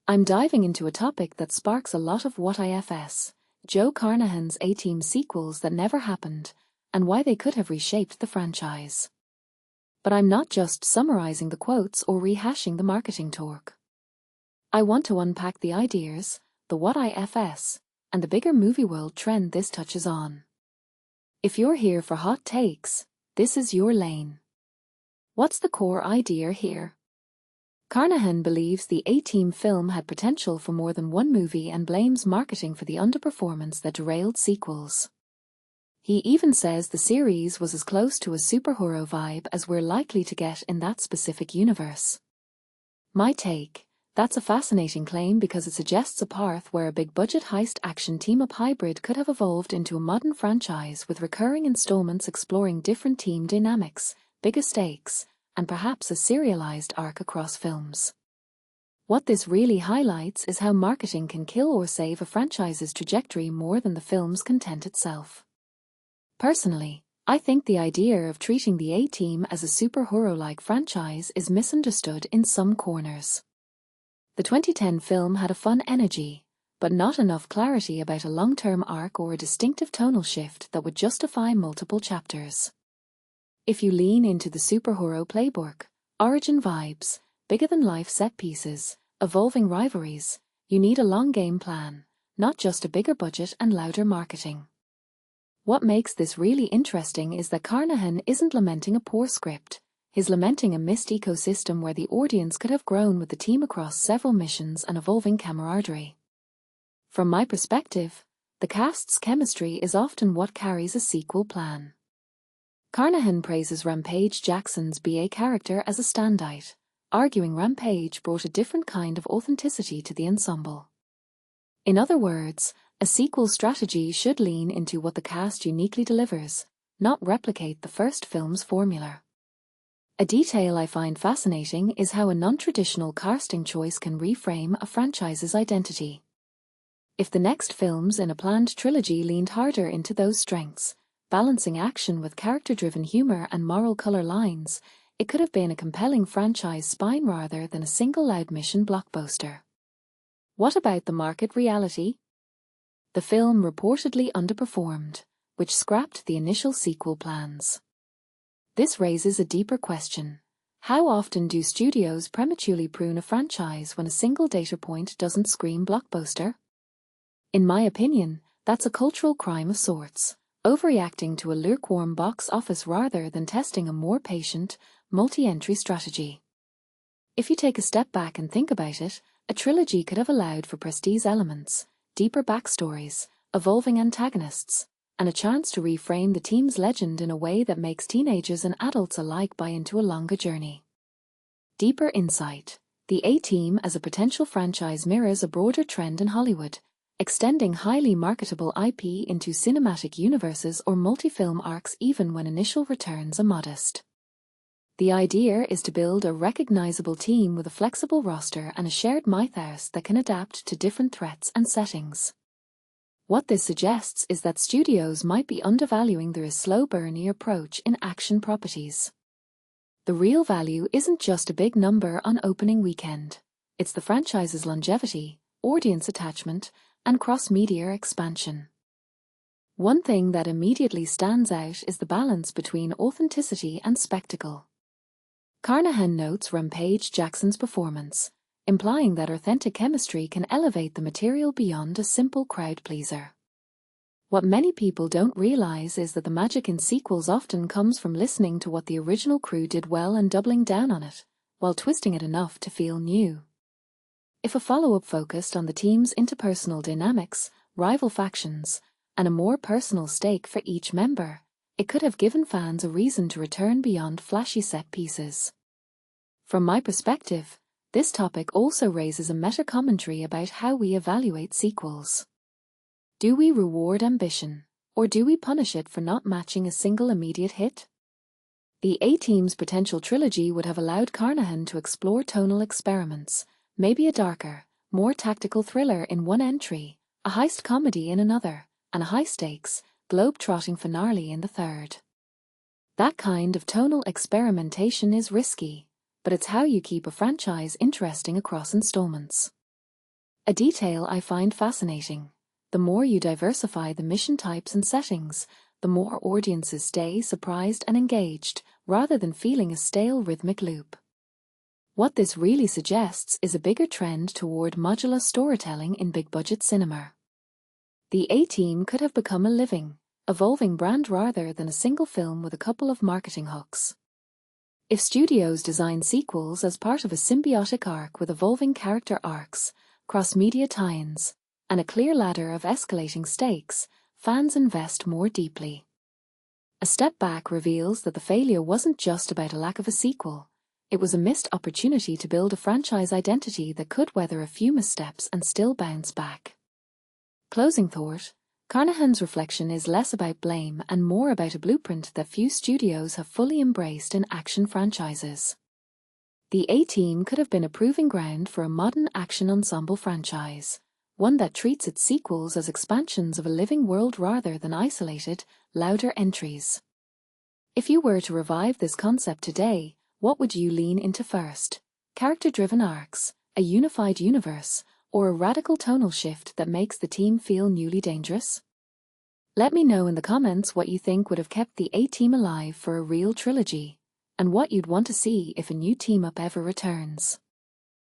I'm diving into a topic that sparks a lot of what ifs, Joe Carnahan's A-Team sequels that never happened, and why they could have reshaped the franchise. But I'm not just summarizing the quotes or rehashing the marketing talk. I want to unpack the ideas, the what ifs, and the bigger movie world trend this touches on. If you're here for hot takes, this is your lane. What's the core idea here? Carnahan believes the A-Team film had potential for more than one movie and blames marketing for the underperformance that derailed sequels. He even says the series was as close to a superhero vibe as we're likely to get in that specific universe. My take: that's a fascinating claim because it suggests a path where a big-budget heist action team-up hybrid could have evolved into a modern franchise with recurring installments exploring different team dynamics, bigger stakes, and perhaps a serialized arc across films. What this really highlights is how marketing can kill or save a franchise's trajectory more than the film's content itself. Personally, I think the idea of treating the A-Team as a superhero-like franchise is misunderstood in some corners. The 2010 film had a fun energy, but not enough clarity about a long-term arc or a distinctive tonal shift that would justify multiple chapters. If you lean into the superhero playbook, origin vibes, bigger-than-life set pieces, evolving rivalries, you need a long game plan, not just a bigger budget and louder marketing. What makes this really interesting is that Carnahan isn't lamenting a poor script, he's lamenting a missed ecosystem where the audience could have grown with the team across several missions and evolving camaraderie. From my perspective, the cast's chemistry is often what carries a sequel plan. Carnahan praises Rampage Jackson's BA character as a standout, arguing Rampage brought a different kind of authenticity to the ensemble. In other words, a sequel strategy should lean into what the cast uniquely delivers, not replicate the first film's formula. A detail I find fascinating is how a non-traditional casting choice can reframe a franchise's identity. If the next films in a planned trilogy leaned harder into those strengths, balancing action with character-driven humor and moral color lines, it could have been a compelling franchise spine rather than a single loud mission blockbuster. What about the market reality? The film reportedly underperformed, which scrapped the initial sequel plans. This raises a deeper question. How often do studios prematurely prune a franchise when a single data point doesn't scream blockbuster? In my opinion, that's a cultural crime of sorts, overreacting to a lukewarm box office rather than testing a more patient, multi-entry strategy. If you take a step back and think about it, a trilogy could have allowed for prestige elements, deeper backstories, evolving antagonists, and a chance to reframe the team's legend in a way that makes teenagers and adults alike buy into a longer journey. Deeper insight: the A-Team as a potential franchise mirrors a broader trend in Hollywood, extending highly marketable IP into cinematic universes or multi-film arcs even when initial returns are modest. The idea is to build a recognizable team with a flexible roster and a shared mythos that can adapt to different threats and settings. What this suggests is that studios might be undervaluing their slow-burning approach in action properties. The real value isn't just a big number on opening weekend. It's the franchise's longevity, audience attachment, and cross-media expansion. One thing that immediately stands out is the balance between authenticity and spectacle. Carnahan notes Rampage Jackson's performance, implying that authentic chemistry can elevate the material beyond a simple crowd-pleaser. What many people don't realize is that the magic in sequels often comes from listening to what the original crew did well and doubling down on it, while twisting it enough to feel new. If a follow-up focused on the team's interpersonal dynamics, rival factions, and a more personal stake for each member, it could have given fans a reason to return beyond flashy set pieces. From my perspective, this topic also raises a meta-commentary about how we evaluate sequels. Do we reward ambition, or do we punish it for not matching a single immediate hit? The A-Team's potential trilogy would have allowed Carnahan to explore tonal experiments, maybe a darker, more tactical thriller in one entry, a heist comedy in another, and a high-stakes, globe-trotting finale in the third. That kind of tonal experimentation is risky, but it's how you keep a franchise interesting across installments. A detail I find fascinating. The more you diversify the mission types and settings, the more audiences stay surprised and engaged, rather than feeling a stale rhythmic loop. What this really suggests is a bigger trend toward modular storytelling in big-budget cinema. The A-Team could have become a living, evolving brand rather than a single film with a couple of marketing hooks. If studios design sequels as part of a symbiotic arc with evolving character arcs, cross-media tie-ins, and a clear ladder of escalating stakes, fans invest more deeply. A step back reveals that the failure wasn't just about a lack of a sequel. It was a missed opportunity to build a franchise identity that could weather a few missteps and still bounce back. Closing thought, Carnahan's reflection is less about blame and more about a blueprint that few studios have fully embraced in action franchises. The A-Team could have been a proving ground for a modern action ensemble franchise, one that treats its sequels as expansions of a living world rather than isolated, louder entries. If you were to revive this concept today, what would you lean into first? Character-driven arcs, a unified universe, or a radical tonal shift that makes the team feel newly dangerous? Let me know in the comments what you think would have kept the A-Team alive for a real trilogy, and what you'd want to see if a new team-up ever returns.